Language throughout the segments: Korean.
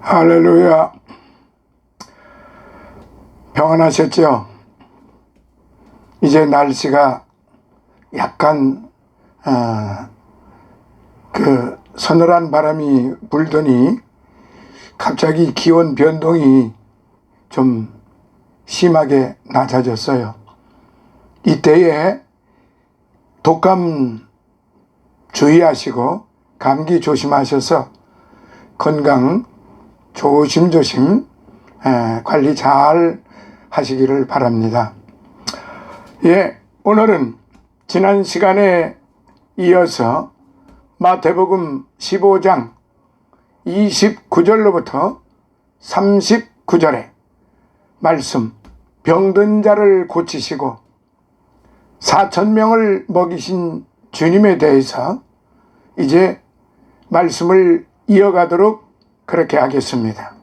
할렐루야. 평안하셨죠? 이제 날씨가 약간 서늘한 바람이 불더니 갑자기 기온 변동이 좀 심하게 낮아졌어요. 이때에 독감 주의하시고 감기 조심하셔서 건강 조심조심 관리 잘 하시기를 바랍니다. 오늘은 지난 시간에 이어서 마태복음 15장 29절로부터 39절의 말씀, 병든 자를 고치시고 4,000명을 먹이신 주님에 대해서 이제 말씀을 이어가도록 그렇게 하겠습니다.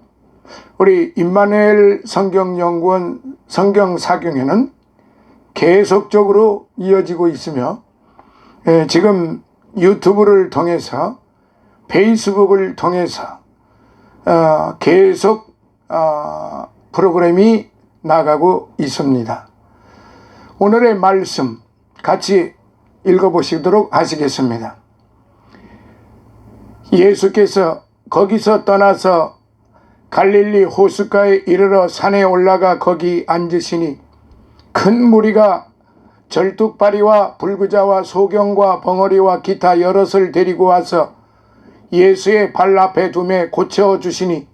우리 임마누엘 성경연구원 성경사경에는 계속적으로 이어지고 있으며 지금 유튜브를 통해서 페이스북을 통해서 계속 프로그램이 나가고 있습니다. 오늘의 말씀 같이 읽어보시도록 하시겠습니다. 예수께서 거기서 떠나서 갈릴리 호숫가에 이르러 산에 올라가 거기 앉으시니 큰 무리가 절뚝발이와 불구자와 소경과 벙어리와 기타 여럿을 데리고 와서 예수의 발 앞에 두매 고쳐주시니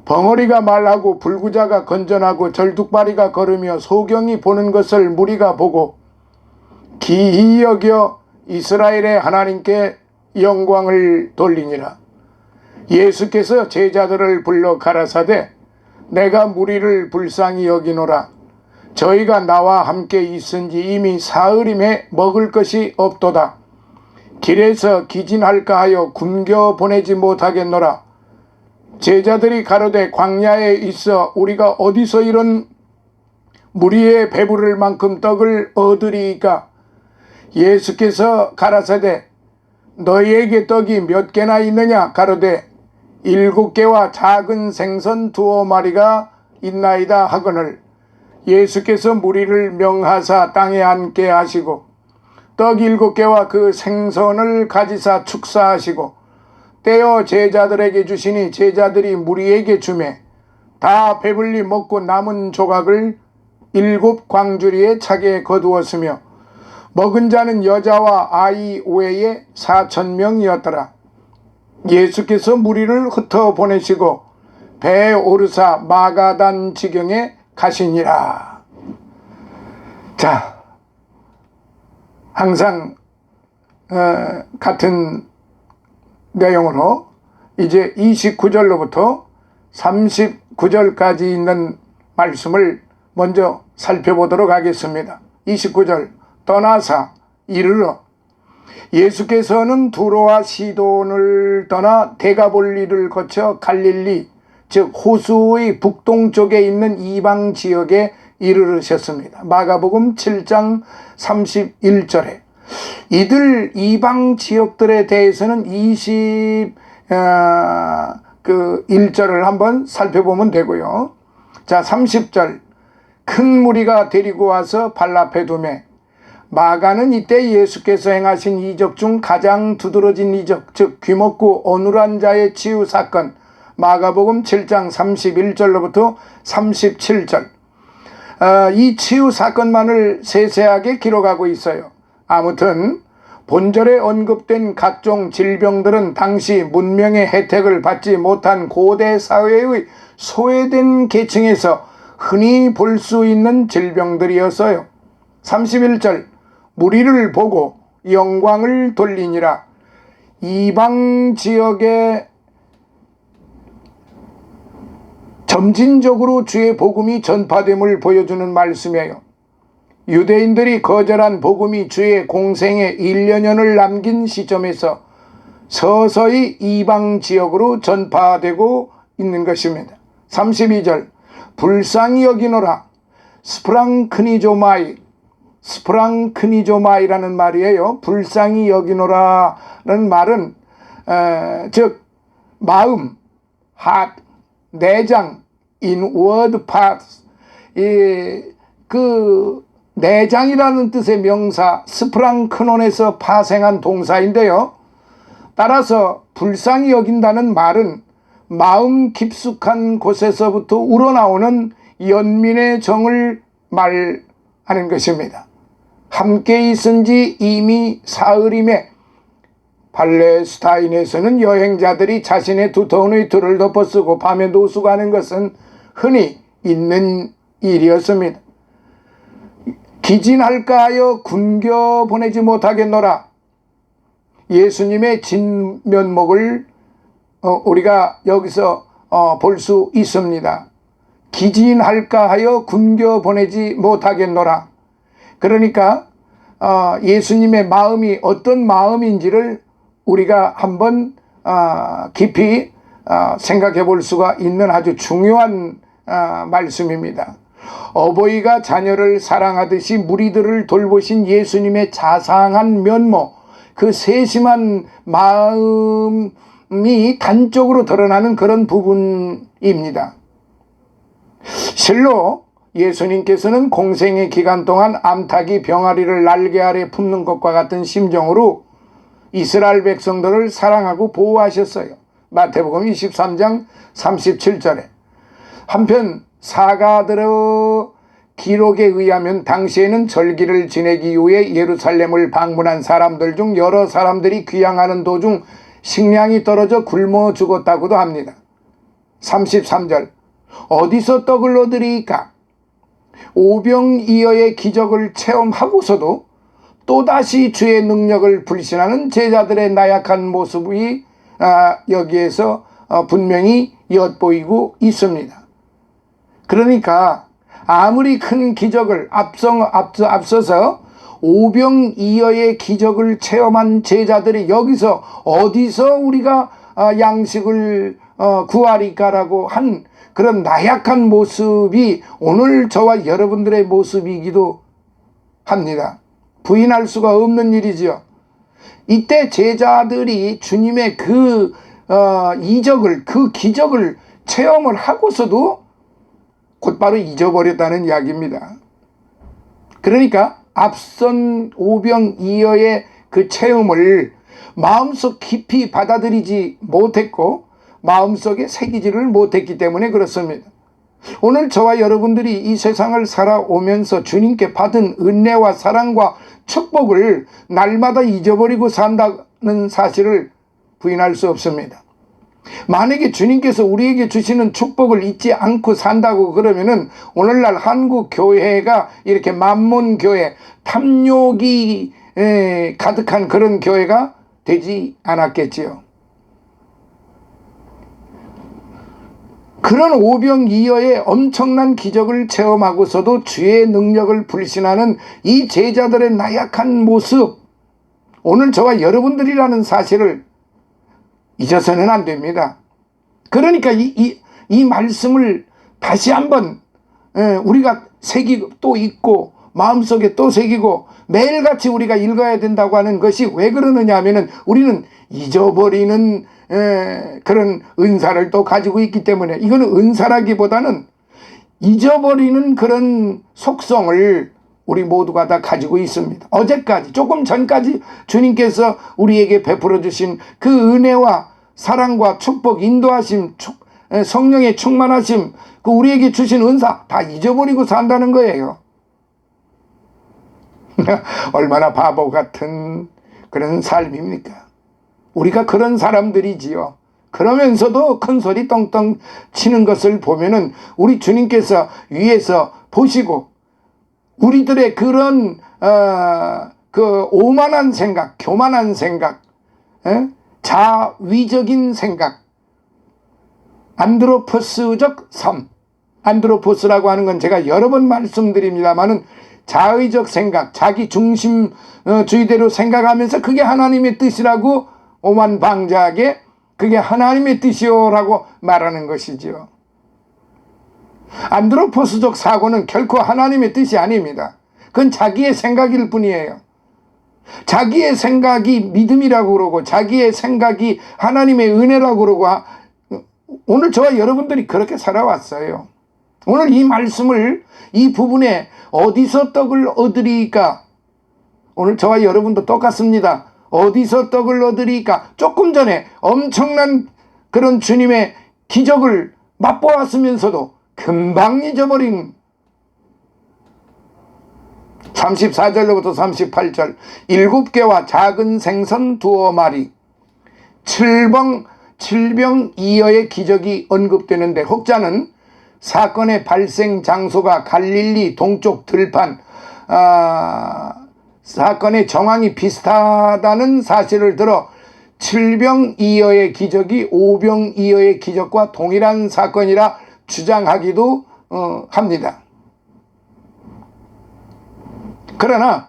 벙어리가 말하고 불구자가 건전하고 절뚝발이가 걸으며 소경이 보는 것을 무리가 보고 기히 여겨 이스라엘의 하나님께 영광을 돌리니라. 예수께서 제자들을 불러 가라사대 내가 무리를 불쌍히 여기노라. 저희가 나와 함께 있은지 이미 사흘임에 먹을 것이 없도다. 길에서 기진할까 하여 굶겨 보내지 못하겠노라. 제자들이 가로되 광야에 있어 우리가 어디서 이런 무리의 배부를 만큼 떡을 얻으리이까. 예수께서 가라사대 너희에게 떡이 몇 개나 있느냐. 가로되 7개와 작은 생선 2마리가 있나이다 하거늘 예수께서 무리를 명하사 땅에 앉게 하시고 떡 7개와 그 생선을 가지사 축사하시고 떼어 제자들에게 주시니 제자들이 무리에게 주매 다 배불리 먹고 남은 조각을 7 광주리에 차게 거두었으며 먹은 자는 여자와 아이 외에 4,000명이었더라. 예수께서 무리를 흩어 보내시고 배에 오르사 마가단 지경에 가시니라. 자, 항상 같은 내용으로 이제 29절로부터 39절까지 있는 말씀을 먼저 살펴보도록 하겠습니다. 29절 떠나사 이르러 예수께서는 두로와 시돈을 떠나 데가볼리를 거쳐 갈릴리 즉 호수의 북동쪽에 있는 이방 지역에 이르르셨습니다. 마가복음 7장 31절에 이들 이방 지역들에 대해서는 21절을 한번 살펴보면 되고요. 자, 30절 큰 무리가 데리고 와서 발 앞에 두매 마가는 이때 예수께서 행하신 이적 중 가장 두드러진 이적, 즉 귀먹고 어눌한 자의 치유 사건, 마가복음 7장 31절로부터 37절. 이 치유 사건만을 세세하게 기록하고 있어요. 아무튼 본절에 언급된 각종 질병들은 당시 문명의 혜택을 받지 못한 고대 사회의 소외된 계층에서 흔히 볼 수 있는 질병들이었어요. 31절 무리를 보고 영광을 돌리니라. 이방 지역에 점진적으로 주의 복음이 전파됨을 보여주는 말씀이에요. 유대인들이 거절한 복음이 주의 공생에 1년여를 남긴 시점에서 서서히 이방 지역으로 전파되고 있는 것입니다. 32절 불쌍히 여기노라. 스프랑크니조마이 스프랑크니조마이라는 말이에요. 불쌍히 여기노라는 말은 즉 마음, heart, 내장, inward parts. 그 내장이라는 뜻의 명사 스프랑크논에서 파생한 동사인데요. 따라서 불쌍히 여긴다는 말은 마음 깊숙한 곳에서부터 우러나오는 연민의 정을 말하는 것입니다. 함께 있은 지 이미 사흘임에 팔레스타인에서는 여행자들이 자신의 두터운 의투를 덮어쓰고 밤에 노숙하는 것은 흔히 있는 일이었습니다. 기진할까 하여 굶겨 보내지 못하겠노라. 예수님의 진면목을 우리가 여기서 볼 수 있습니다. 기진할까 하여 굶겨 보내지 못하겠노라. 그러니까 예수님의 마음이 어떤 마음인지를 우리가 한번 깊이 생각해 볼 수가 있는 아주 중요한 말씀입니다. 어버이가 자녀를 사랑하듯이 무리들을 돌보신 예수님의 자상한 면모, 그 세심한 마음이 단적으로 드러나는 그런 부분입니다. 실로 예수님께서는 공생의 기간 동안 암탉이 병아리를 날개 아래 품는 것과 같은 심정으로 이스라엘 백성들을 사랑하고 보호하셨어요. 마태복음 23장 37절에. 한편 사가들의 기록에 의하면 당시에는 절기를 지내기 위해 예루살렘을 방문한 사람들 중 여러 사람들이 귀향하는 도중 식량이 떨어져 굶어 죽었다고도 합니다. 33절. 어디서 떡을 얻으리까? 오병이어의 기적을 체험하고서도 또다시 주의 능력을 불신하는 제자들의 나약한 모습이 여기에서 분명히 엿보이고 있습니다. 그러니까 아무리 큰 기적을 앞서서 오병이어의 기적을 체험한 제자들이 여기서 어디서 우리가 양식을 구하리까라고 한 그런 나약한 모습이 오늘 저와 여러분들의 모습이기도 합니다. 부인할 수가 없는 일이죠. 이때 제자들이 주님의 그 이적을, 그 기적을 체험을 하고서도 곧바로 잊어버렸다는 이야기입니다. 그러니까 앞선 오병이어의 그 체험을 마음속 깊이 받아들이지 못했고 마음속에 새기지를 못했기 때문에 그렇습니다. 오늘 저와 여러분들이 이 세상을 살아오면서 주님께 받은 은혜와 사랑과 축복을 날마다 잊어버리고 산다는 사실을 부인할 수 없습니다. 만약에 주님께서 우리에게 주시는 축복을 잊지 않고 산다고 그러면은 오늘날 한국 교회가 이렇게 만몬교회, 탐욕이 가득한 그런 교회가 되지 않았겠지요. 그런 오병이어의 엄청난 기적을 체험하고서도 주의 능력을 불신하는 이 제자들의 나약한 모습, 오늘 저와 여러분들이라는 사실을 잊어서는 안 됩니다. 그러니까 이 말씀을 다시 한번 우리가 새기고 또 읽고 마음속에 또 새기고 매일같이 우리가 읽어야 된다고 하는 것이 왜 그러느냐 하면은 우리는 잊어버리는 그런 은사를 또 가지고 있기 때문에, 이거는 은사라기보다는 잊어버리는 그런 속성을 우리 모두가 다 가지고 있습니다. 어제까지, 조금 전까지 주님께서 우리에게 베풀어 주신 그 은혜와 사랑과 축복, 인도하심, 성령의 충만하심, 그 우리에게 주신 은사 다 잊어버리고 산다는 거예요. 얼마나 바보 같은 그런 삶입니까? 우리가 그런 사람들이지요. 그러면서도 큰 소리 떵떵 치는 것을 보면은 우리 주님께서 위에서 보시고 우리들의 그런 그 오만한 생각, 교만한 생각, 자위적인 생각, 안드로포스적 삶, 안드로포스라고 하는 건 제가 여러 번 말씀드립니다만은 자의적 생각, 자기 중심주의대로 생각하면서 그게 하나님의 뜻이라고 오만방자하게 그게 하나님의 뜻이요라고 말하는 것이지요. 안드로포스적 사고는 결코 하나님의 뜻이 아닙니다. 그건 자기의 생각일 뿐이에요. 자기의 생각이 믿음이라고 그러고 자기의 생각이 하나님의 은혜라고 그러고 오늘 저와 여러분들이 그렇게 살아왔어요. 오늘 이 말씀을 이 부분에 어디서 떡을 얻으리까? 오늘 저와 여러분도 똑같습니다. 어디서 떡을 얻으리까? 조금 전에 엄청난 그런 주님의 기적을 맛보았으면서도 금방 잊어버린 34절로부터 38절 7개와 작은 생선 2마리 7병2여의 기적이 언급되는데 혹자는 사건의 발생 장소가 갈릴리 동쪽 들판 사건의 정황이 비슷하다는 사실을 들어 7병2여의 기적이 5병2여의 기적과 동일한 사건이라 주장하기도 합니다. 그러나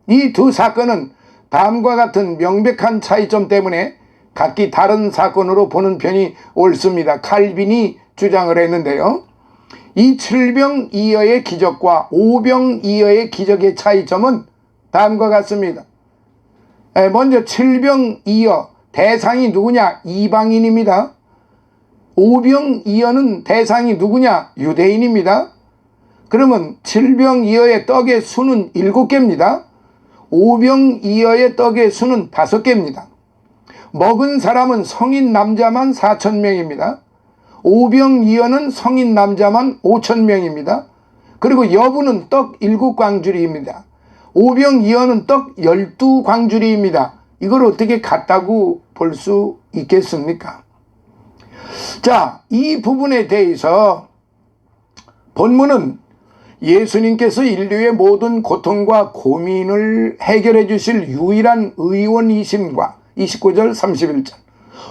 이 두 사건은 다음과 같은 명백한 차이점 때문에 각기 다른 사건으로 보는 편이 옳습니다. 칼빈이 주장을 했는데요. 이 7병2여의 기적과 5병2여의 기적의 차이점은 다음과 같습니다. 먼저 7병2여 대상이 누구냐? 이방인입니다. 5병2여는 대상이 누구냐? 유대인입니다. 그러면 7병2여의 떡의 수는 7개입니다. 5병2여의 떡의 수는 5개입니다. 먹은 사람은 성인 남자만 4,000명입니다. 5병2여는 성인 남자만 5,000명입니다. 그리고 여부는 떡 7광주리입니다. 5병2여는 떡 12광주리입니다. 이걸 어떻게 같다고 볼 수 있겠습니까? 자, 이 부분에 대해서 본문은 예수님께서 인류의 모든 고통과 고민을 해결해 주실 유일한 의원이심과 29절 31절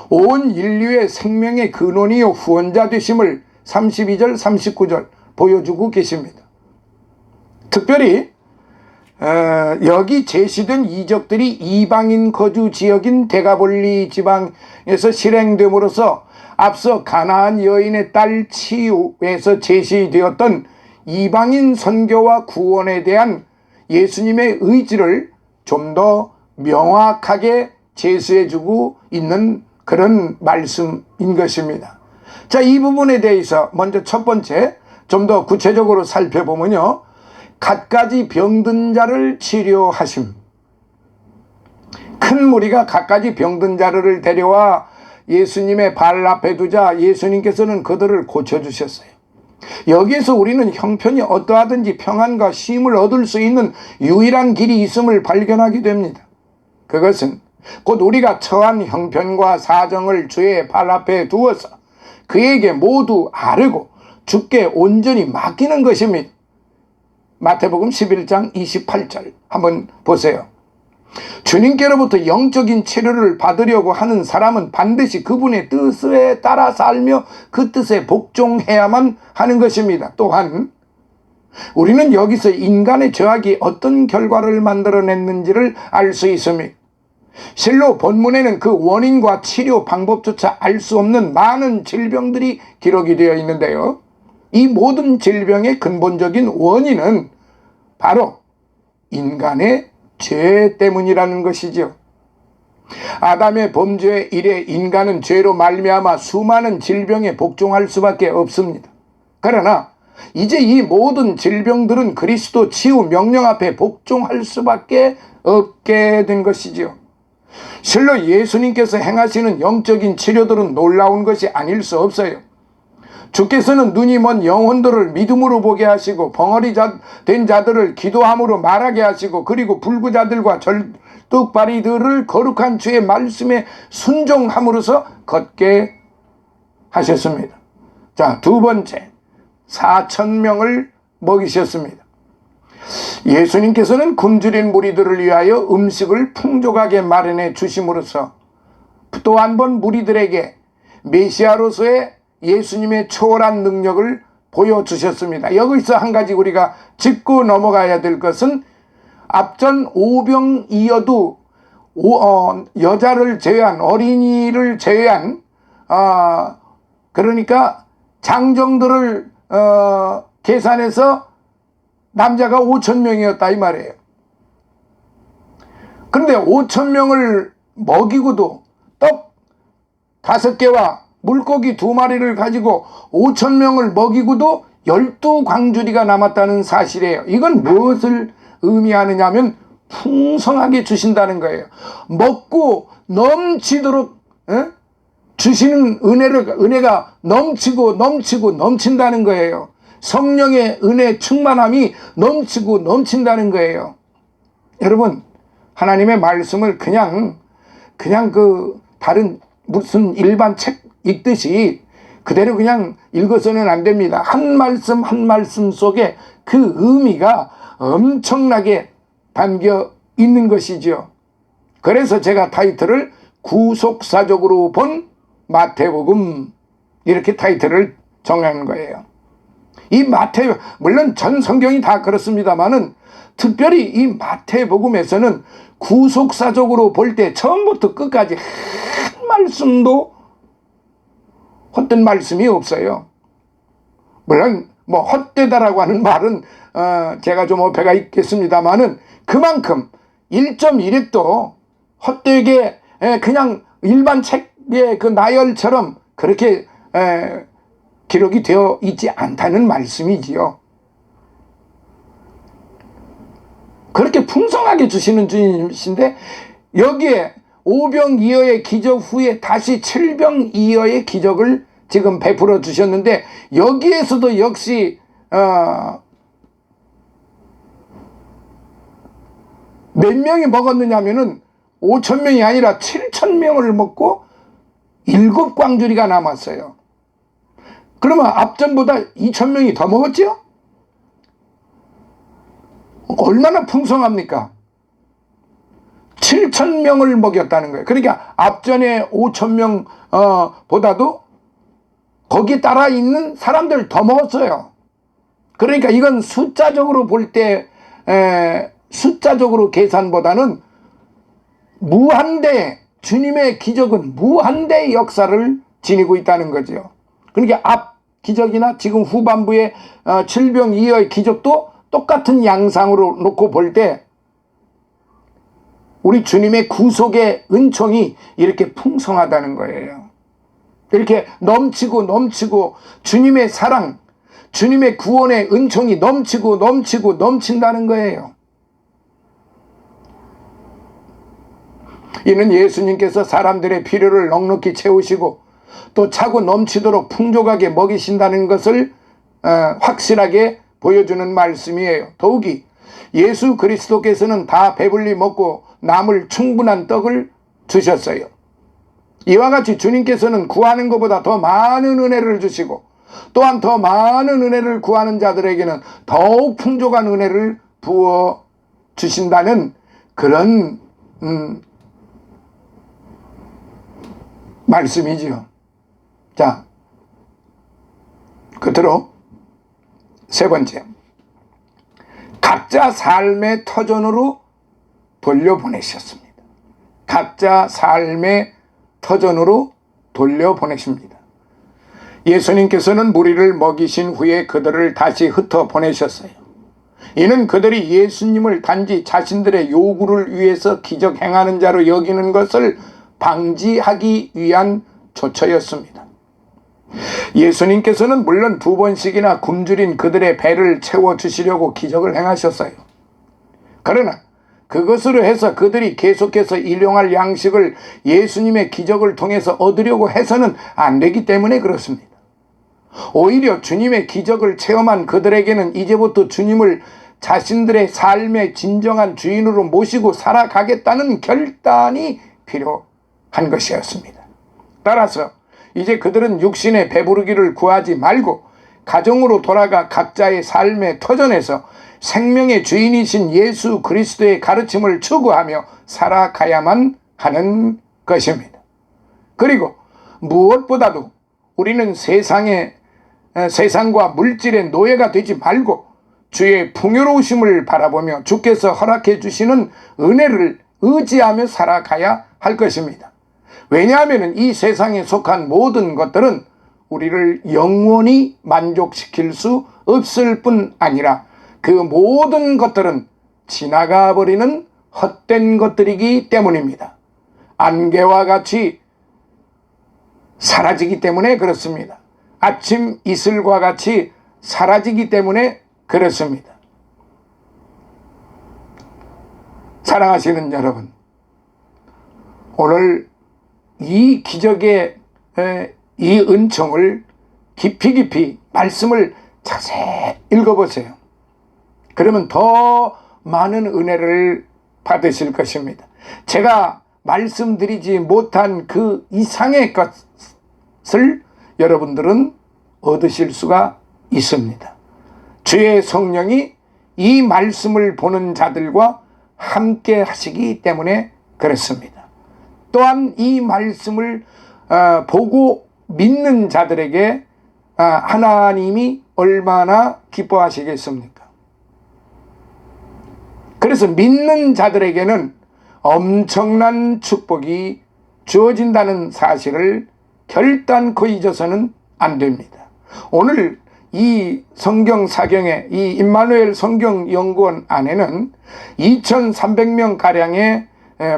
온 인류의 생명의 근원이요 후원자 되심을 32절 39절 보여주고 계십니다. 특별히 여기 제시된 이적들이 이방인 거주 지역인 데가볼리 지방에서 실행됨으로써 앞서 가나안 여인의 딸 치유에서 제시되었던 이방인 선교와 구원에 대한 예수님의 의지를 좀 더 명확하게 제시해주고 있는 그런 말씀인 것입니다. 자, 이 부분에 대해서 먼저 첫 번째 좀 더 구체적으로 살펴보면요. 갖가지 병든 자를 치료하심. 큰 무리가 갖가지 병든 자를 데려와 예수님의 발 앞에 두자 예수님께서는 그들을 고쳐주셨어요. 여기에서 우리는 형편이 어떠하든지 평안과 쉼을 얻을 수 있는 유일한 길이 있음을 발견하게 됩니다. 그것은 곧 우리가 처한 형편과 사정을 주의 발 앞에 두어서 그에게 모두 아뢰고 주께 온전히 맡기는 것입니다. 마태복음 11장 28절 한번 보세요. 주님께로부터 영적인 치료를 받으려고 하는 사람은 반드시 그분의 뜻에 따라 살며 그 뜻에 복종해야만 하는 것입니다. 또한 우리는 여기서 인간의 죄악이 어떤 결과를 만들어냈는지를 알 수 있습니다. 실로 본문에는 그 원인과 치료 방법조차 알 수 없는 많은 질병들이 기록이 되어 있는데요. 이 모든 질병의 근본적인 원인은 바로 인간의 죄 때문이라는 것이죠. 아담의 범죄에 이래 인간은 죄로 말미암아 수많은 질병에 복종할 수밖에 없습니다. 그러나 이제 이 모든 질병들은 그리스도 치유 명령 앞에 복종할 수밖에 없게 된 것이죠. 실로 예수님께서 행하시는 영적인 치료들은 놀라운 것이 아닐 수 없어요. 주께서는 눈이 먼 영혼들을 믿음으로 보게 하시고 벙어리 된 자들을 기도함으로 말하게 하시고 그리고 불구자들과 절뚝발이들을 거룩한 주의 말씀에 순종함으로써 걷게 하셨습니다. 자, 두 번째 4,000명을 먹이셨습니다. 예수님께서는 굶주린 무리들을 위하여 음식을 풍족하게 마련해 주심으로써 또 한 번 무리들에게 메시아로서의 예수님의 초월한 능력을 보여주셨습니다. 여기서 한 가지 우리가 짚고 넘어가야 될 것은 앞전 5병이어도 여자를 제외한 어린이를 제외한 그러니까 장정들을 계산해서 남자가 5,000명이었다 이 말이에요. 그런데 5,000명을 먹이고도 떡 5개와 물고기 2마리를 가지고 5,000명을 먹이고도 12광주리가 남았다는 사실이에요. 이건 무엇을 의미하느냐면 풍성하게 주신다는 거예요. 먹고 넘치도록 주시는 은혜가 넘치고 넘친다는 거예요. 성령의 은혜 충만함이 넘치고 넘친다는 거예요. 여러분, 하나님의 말씀을 그냥 그 다른 무슨 일반 책 읽듯이 그대로 그냥 읽어서는 안 됩니다. 한 말씀 한 말씀 속에 그 의미가 엄청나게 담겨 있는 것이죠. 그래서 제가 타이틀을 구속사적으로 본 마태복음, 이렇게 타이틀을 정한 거예요. 이 물론 전 성경이 다 그렇습니다만은 특별히 이 마태복음에서는 구속사적으로 볼 때 처음부터 끝까지 한 말씀도 헛된 말씀이 없어요. 물론 뭐 헛되다라고 하는 말은 제가 좀 어폐가 있겠습니다만은 그만큼 1.1핵도 헛되게 그냥 일반 책의 그 나열처럼 그렇게 기록이 되어 있지 않다는 말씀이지요. 그렇게 풍성하게 주시는 주님이신데 여기에 5병2어의 기적 후에 다시 7병2어의 기적을 지금 베풀어 주셨는데 여기에서도 역시 몇 명이 먹었느냐 하면은 5,000명이 아니라 7,000명을 먹고 7광주리가 남았어요. 그러면 앞전보다 2,000명이 더 먹었죠? 얼마나 풍성합니까? 7,000명을 먹였다는 거예요. 그러니까 앞전에 5,000명 보다도 거기 따라 있는 사람들 더 먹었어요. 그러니까 이건 숫자적으로 볼 때 숫자적으로 계산보다는 무한대, 주님의 기적은 무한대 역사를 지니고 있다는 거죠. 그러니까 앞 기적이나 지금 후반부의 7병2어의 기적도 똑같은 양상으로 놓고 볼 때 우리 주님의 구속의 은총이 이렇게 풍성하다는 거예요. 이렇게 넘치고 주님의 사랑, 주님의 구원의 은총이 넘치고 넘친다는 거예요. 이는 예수님께서 사람들의 필요를 넉넉히 채우시고 또 차고 넘치도록 풍족하게 먹이신다는 것을 확실하게 보여주는 말씀이에요. 더욱이 예수 그리스도께서는 다 배불리 먹고 남을 충분한 떡을 주셨어요. 이와 같이 주님께서는 구하는 것보다 더 많은 은혜를 주시고 또한 더 많은 은혜를 구하는 자들에게는 더욱 풍족한 은혜를 부어 주신다는 그런 말씀이지요. 자, 끝으로 세 번째, 각자 삶의 터전으로 돌려보내셨습니다. 각자 삶의 터전으로 돌려보내십니다. 예수님께서는 무리를 먹이신 후에 그들을 다시 흩어보내셨어요. 이는 그들이 예수님을 단지 자신들의 요구를 위해서 기적 행하는 자로 여기는 것을 방지하기 위한 조처였습니다. 예수님께서는 물론 2번씩이나 굶주린 그들의 배를 채워주시려고 기적을 행하셨어요. 그러나 그것으로 해서 그들이 계속해서 일용할 양식을 예수님의 기적을 통해서 얻으려고 해서는 안 되기 때문에 그렇습니다. 오히려 주님의 기적을 체험한 그들에게는 이제부터 주님을 자신들의 삶의 진정한 주인으로 모시고 살아가겠다는 결단이 필요한 것이었습니다. 따라서 이제 그들은 육신의 배부르기를 구하지 말고 가정으로 돌아가 각자의 삶의 터전에서 생명의 주인이신 예수 그리스도의 가르침을 추구하며 살아가야만 하는 것입니다. 그리고 무엇보다도 우리는 세상과 물질의 노예가 되지 말고 주의 풍요로우심을 바라보며 주께서 허락해 주시는 은혜를 의지하며 살아가야 할 것입니다. 왜냐하면 이 세상에 속한 모든 것들은 우리를 영원히 만족시킬 수 없을 뿐 아니라 그 모든 것들은 지나가 버리는 헛된 것들이기 때문입니다. 안개와 같이 사라지기 때문에 그렇습니다. 아침 이슬과 같이 사라지기 때문에 그렇습니다. 사랑하시는 여러분, 오늘 이 기적의 이 은총을 깊이 말씀을 자세히 읽어보세요. 그러면 더 많은 은혜를 받으실 것입니다. 제가 말씀드리지 못한 그 이상의 것을 여러분들은 얻으실 수가 있습니다. 주의 성령이 이 말씀을 보는 자들과 함께 하시기 때문에 그렇습니다. 또한 이 말씀을 보고 믿는 자들에게 하나님이 얼마나 기뻐하시겠습니까? 그래서 믿는 자들에게는 엄청난 축복이 주어진다는 사실을 결단코 잊어서는 안 됩니다. 오늘 이 성경 사경에 이 임마누엘 성경연구원 안에는 2,300명 가량의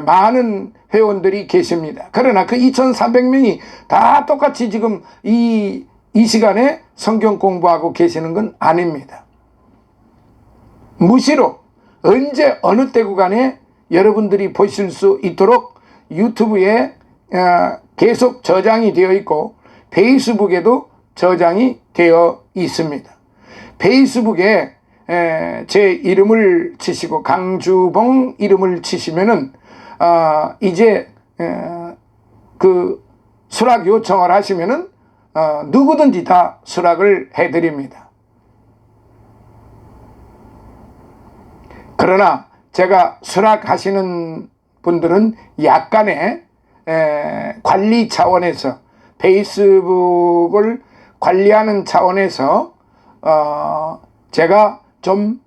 많은 회원들이 계십니다. 그러나 그 2,300명이 다 똑같이 지금 이 시간에 성경 공부하고 계시는 건 아닙니다. 무시로 언제 어느 때고 간에 여러분들이 보실 수 있도록 유튜브에 계속 저장이 되어 있고 페이스북에도 저장이 되어 있습니다. 페이스북에 제 이름을 치시고 강주봉 이름을 치시면은 이제 그 수락 요청을 하시면은 누구든지 다 수락을 해드립니다. 그러나 제가 수락하시는 분들은 약간의 관리 차원에서 페이스북을 관리하는 차원에서 제가 좀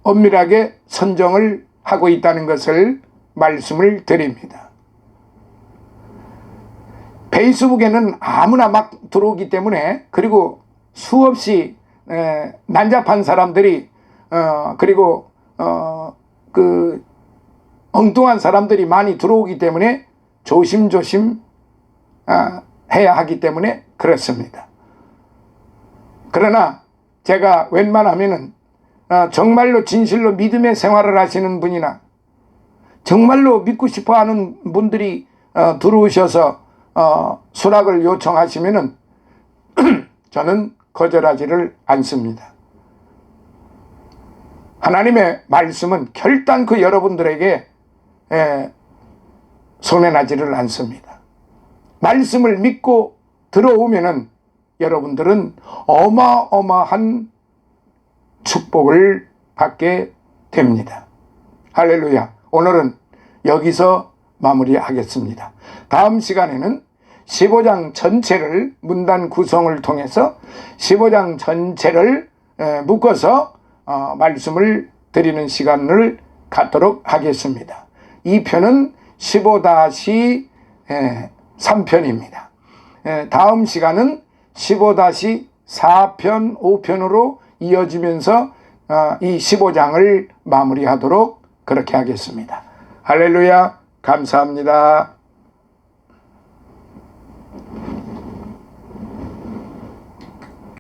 엄밀하게 선정을 하고 있다는 것을 말씀을 드립니다. 페이스북에는 아무나 막 들어오기 때문에, 그리고 수없이 난잡한 사람들이 그리고 그 엉뚱한 사람들이 많이 들어오기 때문에 조심조심 해야 하기 때문에 그렇습니다. 그러나 제가 웬만하면은 정말로 진실로 믿음의 생활을 하시는 분이나 정말로 믿고 싶어 하는 분들이 들어오셔서 수락을 요청하시면은 저는 거절하지를 않습니다. 하나님의 말씀은 결단코 여러분들에게 손해나지를 않습니다. 말씀을 믿고 들어오면은 여러분들은 어마어마한 축복을 받게 됩니다. 할렐루야. 오늘은 여기서 마무리하겠습니다. 다음 시간에는 15장 전체를 문단 구성을 통해서 15장 전체를 묶어서 말씀을 드리는 시간을 갖도록 하겠습니다. 이 편은 15-3편입니다. 다음 시간은 15-4편, 5편으로 이어지면서 이 15장을 마무리하도록 그렇게 하겠습니다. 할렐루야, 감사합니다.